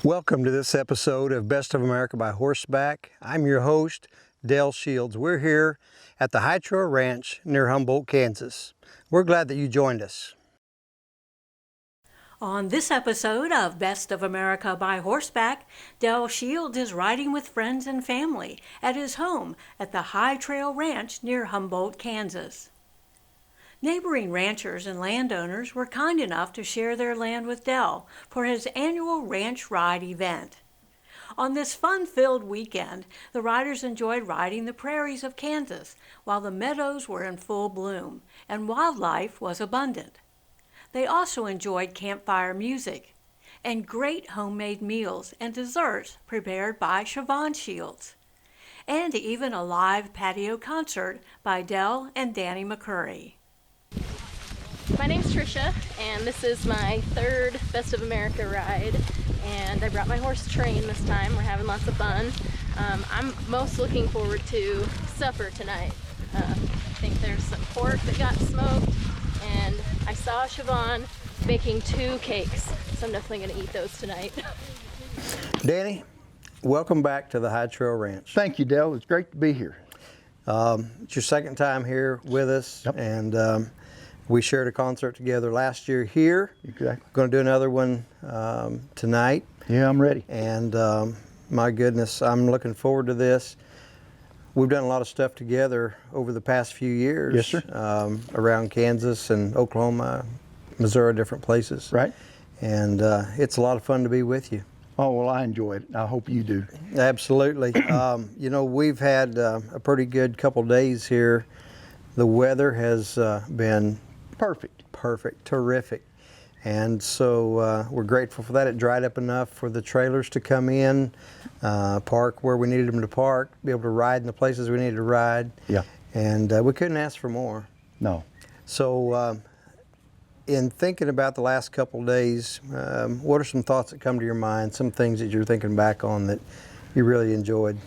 Welcome to this episode of Best of America by Horseback. I'm your host, Dale Shields. We're here at the High Trail Ranch near Humboldt, Kansas. We're glad that you joined us. On this episode of Best of America by Horseback, Dale Shields is riding with friends and family at his home at the High Trail Ranch near Humboldt, Kansas. Neighboring ranchers and landowners were kind enough to share their land with Dale for his annual Ranch Ride event. On this fun-filled weekend, the riders enjoyed riding the prairies of Kansas while the meadows were in full bloom and wildlife was abundant. They also enjoyed campfire music and great homemade meals and desserts prepared by Shevawn Shields, and even a live patio concert by Dale and Danny McCurry. My name's Trisha, and this is my third Best of America ride, and I brought my horse Train this time. We're having lots of fun. I'm most looking forward to supper tonight. I think there's some pork that got smoked, and I saw Shevawn baking 2 cakes, so I'm definitely going to eat those tonight. Danny, welcome back to the High Trail Ranch. Thank you, Dale. It's great to be here. It's your second time here with us, Yep. and we shared a concert together last year here. Exactly. Going to do another one tonight. Yeah, I'm ready. And my goodness, I'm looking forward to this. We've done a lot of stuff together over the past few years. Yes, sir. Around Kansas and Oklahoma, Missouri, different places. Right. And it's a lot of fun to be with you. Oh, well, I enjoy it. I hope you do. Absolutely. You know, we've had a pretty good couple days here. The weather has been perfect, terrific. And so we're grateful for that. It dried up enough for the trailers to come in, park where we needed them to park, be able to ride in the places we needed to ride. Yeah. And we couldn't ask for more. No. So in thinking about the last couple days, what are some thoughts that come to your mind, some things that you're thinking back on that you really enjoyed?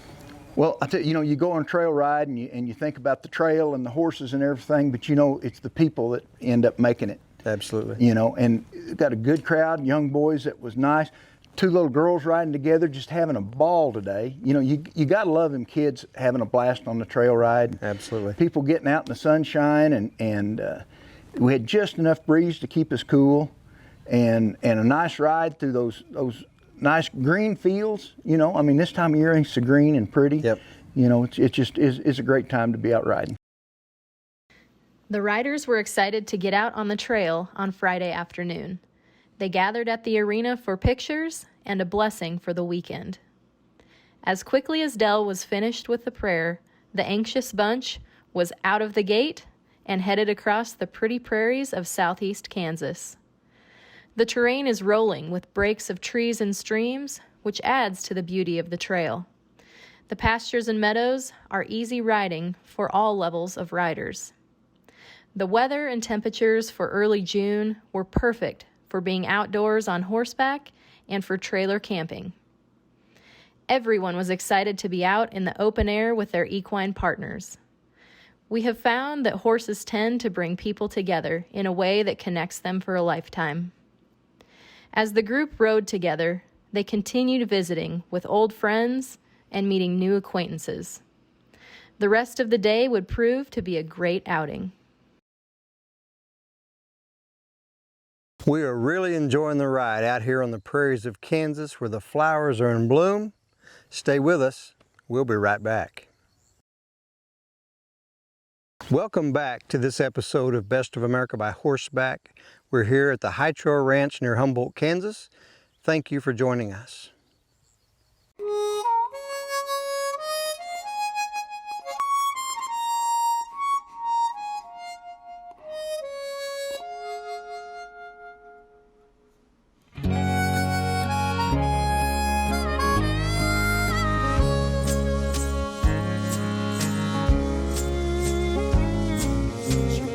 Well, I tell you, you go on a trail ride and you think about the trail and the horses and everything, but it's the people that end up making it. Absolutely. And we've got a good crowd, young boys. That was nice. 2 little girls riding together, just having a ball today. You got to love them kids having a blast on the trail ride. Absolutely. People getting out in the sunshine, and we had just enough breeze to keep us cool, and a nice ride through those nice green fields. This time of year it's so green and pretty. Yep. It just is a great time to be out riding. The riders were excited to get out on the trail on Friday afternoon. They gathered at the arena for pictures and a blessing for the weekend. As quickly as Dell was finished with the prayer, the anxious bunch was out of the gate and headed across the pretty prairies of southeast Kansas. The terrain is rolling with breaks of trees and streams, which adds to the beauty of the trail. The pastures and meadows are easy riding for all levels of riders. The weather and temperatures for early June were perfect for being outdoors on horseback and for trailer camping. Everyone was excited to be out in the open air with their equine partners. We have found that horses tend to bring people together in a way that connects them for a lifetime. As the group rode together, they continued visiting with old friends and meeting new acquaintances. The rest of the day would prove to be a great outing. We are really enjoying the ride out here on the prairies of Kansas where the flowers are in bloom. Stay with us. We'll be right back. Welcome back to this episode of Best of America by Horseback. We're here at the High Trail Ranch near Humboldt, Kansas. Thank you for joining us.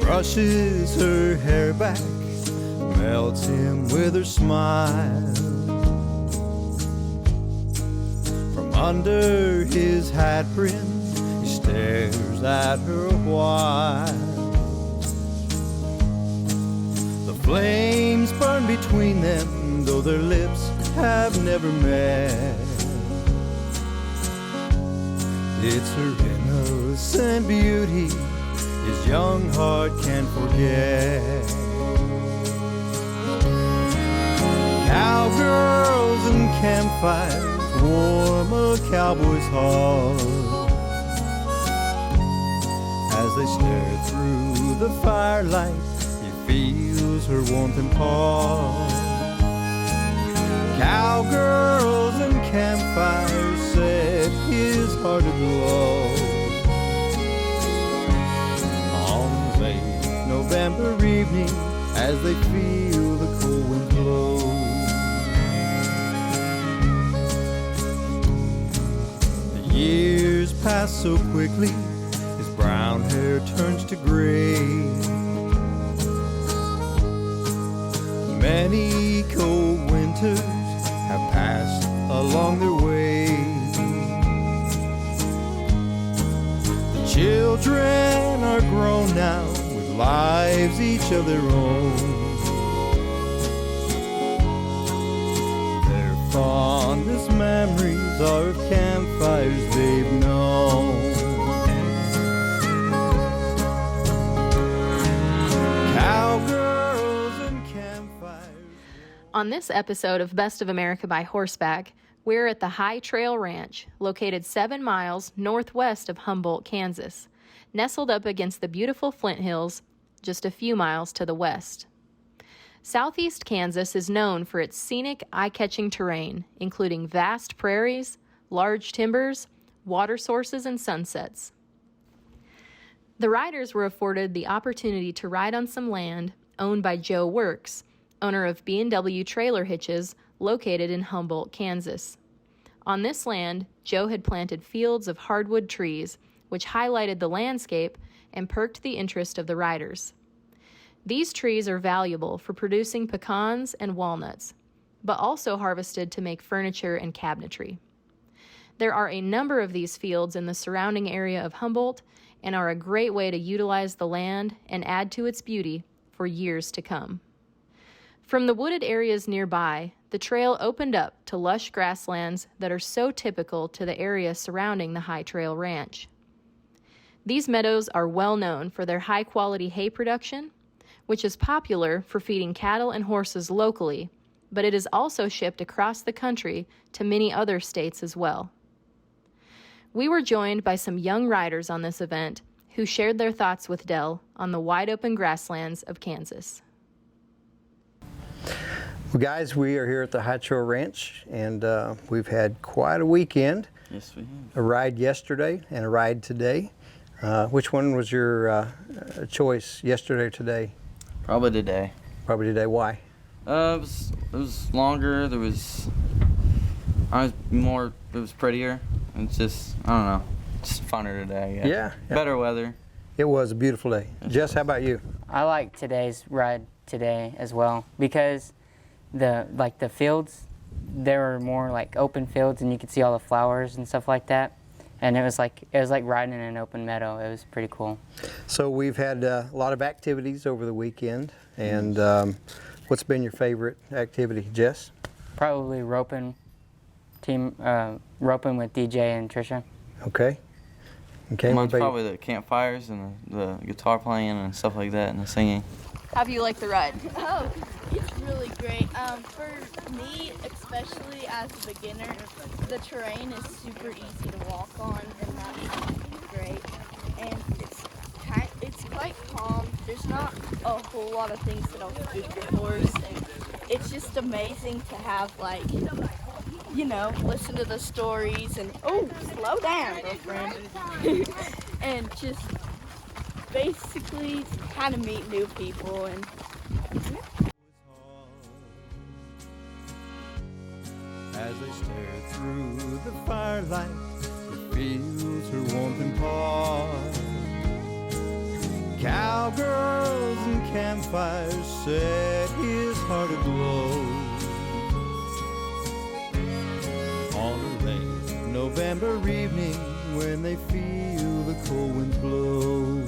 Brushes her hair back, melts him with her smile. From under his hat brim, he stares at her a while. The flames burn between them, though their lips have never met. It's her innocent beauty his young heart can't forget. Cowgirls and campfires warm a cowboy's heart as they stare through the firelight. He feels her warmth and pause. Cowgirls and campfires set his heart aglow on a late November evening as they feel the cold wind blow. The years pass so quickly, his brown hair turns to gray. Many cold winters have passed along their way. The children are grown now with lives each of their own. Their fondest memories are of campfires they've known. Cowgirls and campfires. On this episode of Best of America by Horseback, we're at the High Trail Ranch, located 7 miles northwest of Humboldt, Kansas, nestled up against the beautiful Flint Hills, just a few miles to the west. Southeast Kansas is known for its scenic, eye-catching terrain, including vast prairies, large timbers, water sources, and sunsets. The riders were afforded the opportunity to ride on some land owned by Joe Works, owner of B&W Trailer Hitches, located in Humboldt, Kansas. On this land, Joe had planted fields of hardwood trees, which highlighted the landscape and perked the interest of the riders. These trees are valuable for producing pecans and walnuts, but also harvested to make furniture and cabinetry. There are a number of these fields in the surrounding area of Humboldt and are a great way to utilize the land and add to its beauty for years to come. From the wooded areas nearby, the trail opened up to lush grasslands that are so typical to the area surrounding the High Trail Ranch. These meadows are well known for their high-quality hay production, which is popular for feeding cattle and horses locally, but it is also shipped across the country to many other states as well. We were joined by some young riders on this event who shared their thoughts with Dell on the wide-open grasslands of Kansas. Well, guys, we are here at the High Trail Ranch, and we've had quite a weekend. Yes, we have. A ride yesterday and a ride today. Which one was your choice, yesterday or today? Probably today. Probably today. Why? It was longer. It was prettier. It's just, I don't know, just funner today. Yeah. Better weather. It was a beautiful day. Jess, how about you? I like today's ride today as well because the fields, there were more like open fields and you could see all the flowers and stuff like that. And it was like riding in an open meadow. It was pretty cool. So we've had a lot of activities over the weekend, and what's been your favorite activity, Jess? Probably roping with DJ and Trisha. Okay. Okay. Mine's probably the campfires and the guitar playing and stuff like that and the singing. How do you like the ride? Oh, it's really great. For me, especially as a beginner, the terrain is super easy to walk on, and that's great. And it's quite calm. There's not a whole lot of things that'll spook your horse, and it's just amazing to have, like, you know, listen to the stories and slow down, girlfriend, and just basically kind of meet new people and. As they stare through the firelight, he feels her warmth and pause. Cowgirls and campfires set his heart aglow. On a late November evening when they feel the cold wind blow.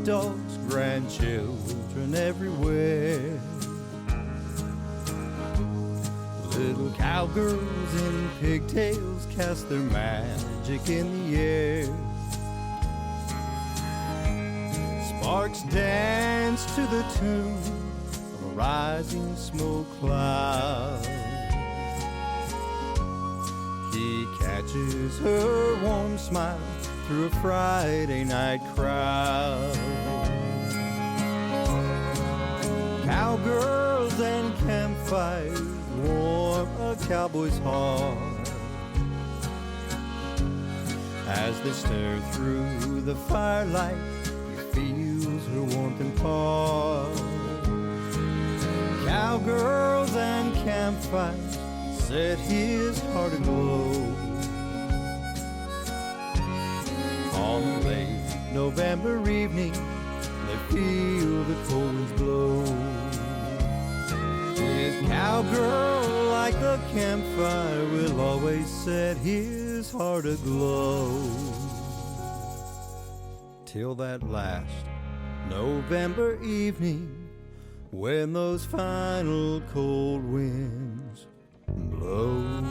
dogs, grandchildren everywhere. Little cowgirls in pigtails cast their magic in the air. Sparks dance to the tune of a rising smoke cloud. He catches her warm smile through a Friday night crowd. Cowgirls and campfires warm a cowboy's heart as they stare through the firelight. He feels her warmth and part. Cowgirls and campfires set his heart aglow on a late November evening. They feel the cold winds blow. His cowgirl, like the campfire, will always set his heart aglow. Till that last November evening, when those final cold winds blow.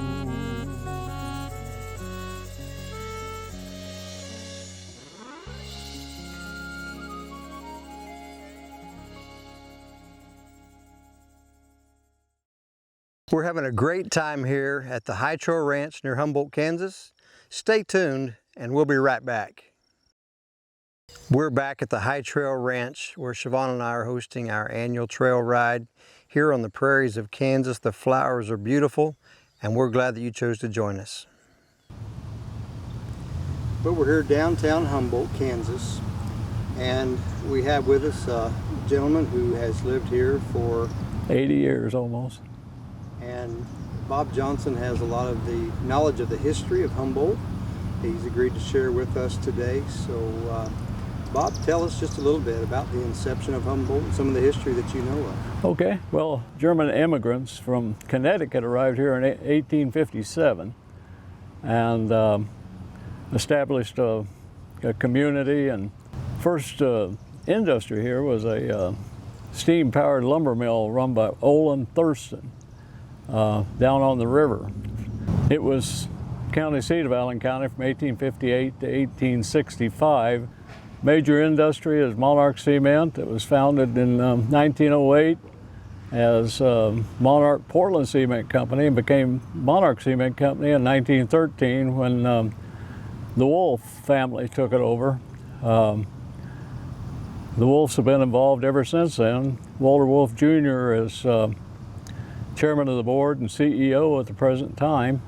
We're having a great time here at the High Trail Ranch near Humboldt, Kansas. Stay tuned and we'll be right back. We're back at the High Trail Ranch where Shevawn and I are hosting our annual trail ride here on the prairies of Kansas. The flowers are beautiful and we're glad that you chose to join us. But we're here downtown Humboldt, Kansas, and we have with us a gentleman who has lived here for 80 years almost. And Bob Johnson has a lot of the knowledge of the history of Humboldt. He's agreed to share with us today. So Bob, tell us just a little bit about the inception of Humboldt and some of the history that you know of. Okay, well, German immigrants from Connecticut arrived here in 1857 and established a community, and first industry here was a steam-powered lumber mill run by Olin Thurston. Down on the river. It was county seat of Allen County from 1858 to 1865. Major industry is Monarch Cement. It was founded in 1908 as Monarch Portland Cement Company and became Monarch Cement Company in 1913 when the Wolf family took it over. The Wolfs have been involved ever since then. Walter Wolf Jr. is chairman of the board and CEO at the present time.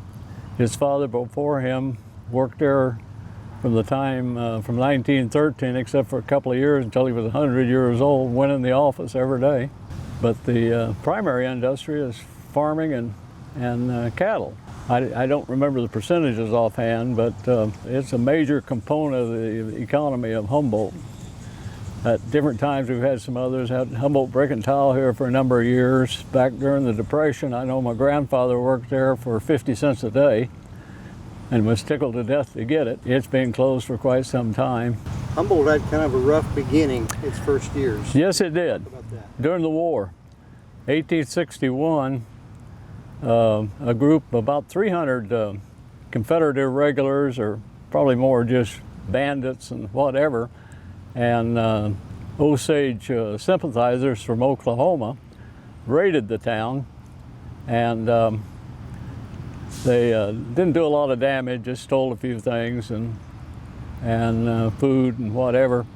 His father before him worked there from the time from 1913, except for a couple of years until he was 100 years old, went in the office every day. But the primary industry is farming and cattle. I don't remember the percentages offhand, but it's a major component of the economy of Humboldt. At different times we've had some others. Had Humboldt Brick and Tile here for a number of years. Back during the Depression, I know my grandfather worked there for 50 cents a day and was tickled to death to get it. It's been closed for quite some time. Humboldt had kind of a rough beginning its first years. Yes, it did. How about that? During the war, 1861, a group of about 300 Confederate irregulars, or probably more just bandits and whatever, and Osage sympathizers from Oklahoma raided the town, and they didn't do a lot of damage, just stole a few things and food and whatever,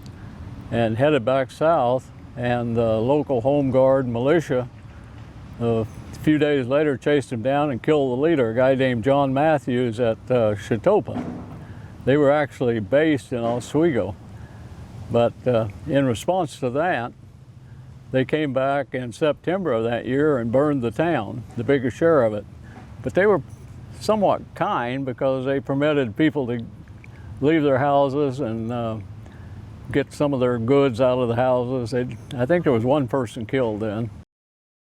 and headed back south. And the local home guard militia a few days later chased him down and killed the leader, a guy named John Matthews at Chetopa. They were actually based in Oswego. But in response to that, they came back in September of that year and burned the town, the biggest share of it. But they were somewhat kind because they permitted people to leave their houses and get some of their goods out of the houses. I think there was one person killed then.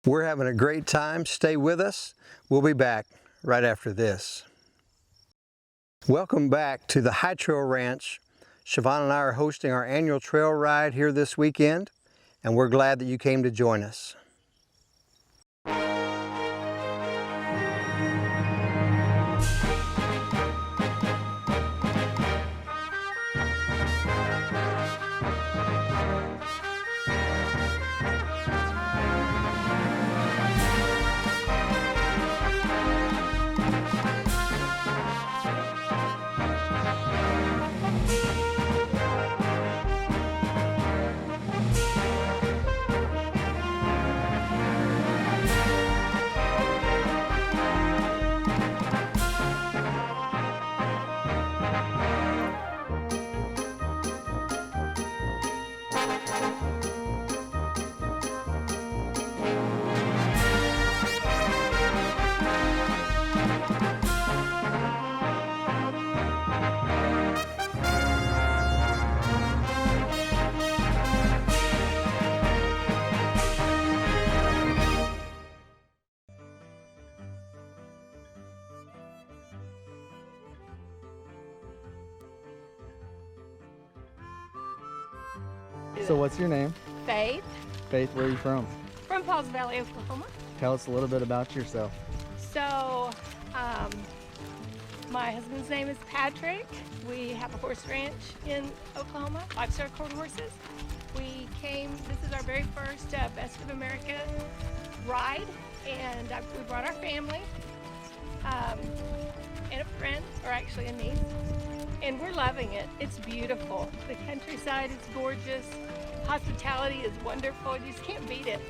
We're having a great time. Stay with us. We'll be back right after this. Welcome back to the High Trail Ranch. Shevawn and I are hosting our annual trail ride here this weekend, and we're glad that you came to join us. So what's your name? Faith, Faith, where are you from? from Pauls Valley, Oklahoma. Tell us a little bit about yourself. So, my husband's name is Patrick. We have a horse ranch in Oklahoma, 5-star quarter horses. We came, this is our very first Best of America ride, and we brought our family and a friend, or actually a niece, and we're loving it. It's beautiful. The countryside is gorgeous. Hospitality is wonderful. You just can't beat it.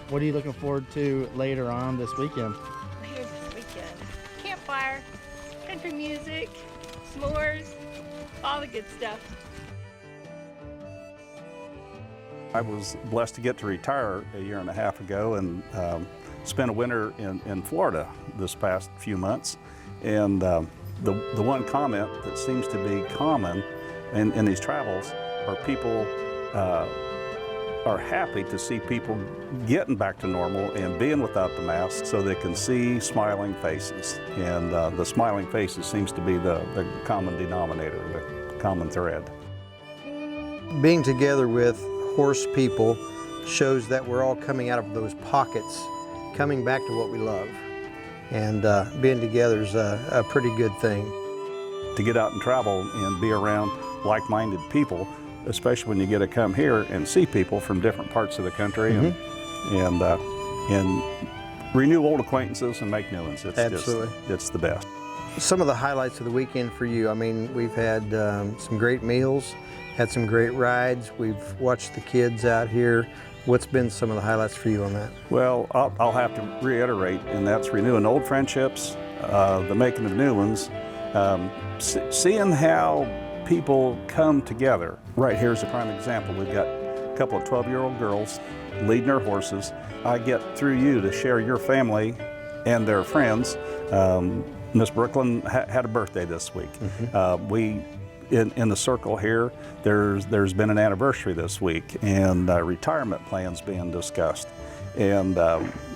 What are you looking forward to later on this weekend? Later this weekend, campfire, country music, s'mores, all the good stuff. I was blessed to get to retire a year and a half ago and spent a winter in Florida this past few months. And the one comment that seems to be common in these travels are people are happy to see people getting back to normal and being without the mask so they can see smiling faces. And the smiling faces seems to be the common denominator, the common thread. Being together with horse people shows that we're all coming out of those pockets, coming back to what we love. And being together is a pretty good thing. To get out and travel and be around like-minded people, especially when you get to come here and see people from different parts of the country and renew old acquaintances and make new ones. It's Absolutely. It's the best. Some of the highlights of the weekend for you, I mean, we've had some great meals, had some great rides, we've watched the kids out here. What's been some of the highlights for you on that? Well, I'll have to reiterate, and that's renewing old friendships, the making of new ones, seeing how people come together. Right here's a prime example. We've got a couple of 12-year-old girls leading their horses. I get through you to share your family and their friends. Miss Brooklyn had a birthday this week. We, in the circle here, there's been an anniversary this week, and retirement plans being discussed. And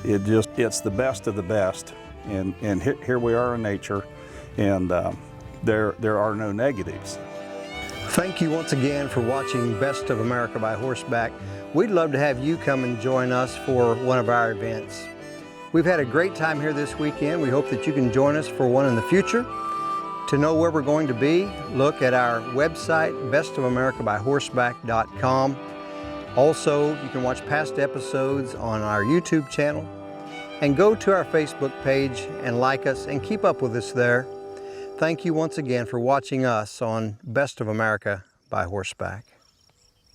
it's the best of the best. And here we are in nature, and there are no negatives. Thank you once again for watching Best of America by Horseback. We'd love to have you come and join us for one of our events. We've had a great time here this weekend. We hope that you can join us for one in the future. To know where we're going to be, look at our website, bestofamericabyhorseback.com. Also, you can watch past episodes on our YouTube channel, and go to our Facebook page and like us and keep up with us there. Thank you once again for watching us on Best of America by Horseback.